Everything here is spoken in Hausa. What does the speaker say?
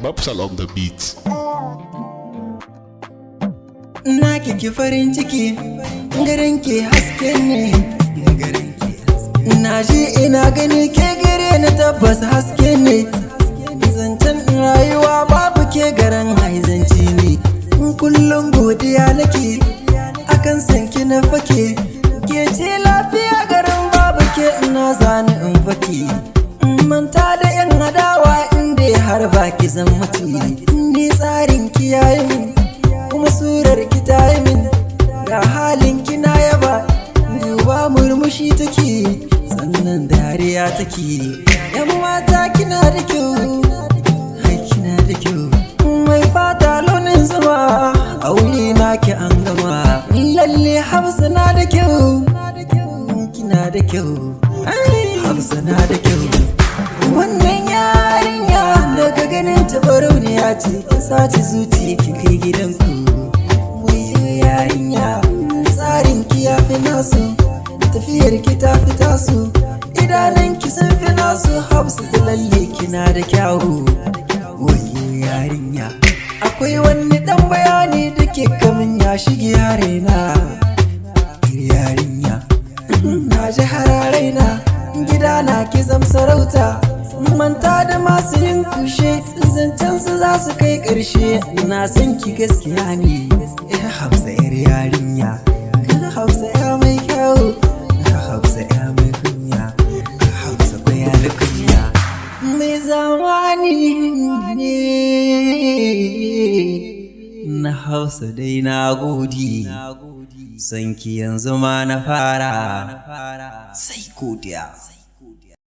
Babs along the beat. Na kiki farin ciki garin ke haske ne, na ji ina gani ke gare ni tabbas haske ne. Zancen rayuwa babu ke garan haizanci ne, kullum godiya nake akan sanki na fake. Ke ce lafiya garin babu ke ina zani in fake. Manta da yan adawa inda har baki zan mutu. Ni tsarin ki yayi min kuma surar ki ta yi min, ga halin ki na yaba, duba murmushi take sannan dariya take. Yan mata kina da kyau, hai kina da kyau, mai fata launin zuma, aure na ki an gama. Lalle Hafsa na da kyau, kina da kyau, Hafsa na da kyau. Wannan yarinya daga ganin ta barauniya ce, ki sace zuciya ki kai gidanku. Wai yarinya tsarin ki ya fi nasu, tafiyar ki ta fi tasu, idanun ki sun fi nasu. Hafsa ta lalle kina da kyawu. Wai yarinya akwai wani dan bayani da ke kamin ya shige harena. Yarinya na ji hararai gida na ki zam sarauta. Manta da masu yin kushe, zancen su za su kai ƙarshe. Na san ki gaskiya ne, Hafsa yar yarinya, Hafsa ya mai kyau, Hafsa ya mai kunya, Hafsa kwaya da kunya. Mai zamani ne na Hafsa dai na gode, sanki yanzu ma na fara sai godiya.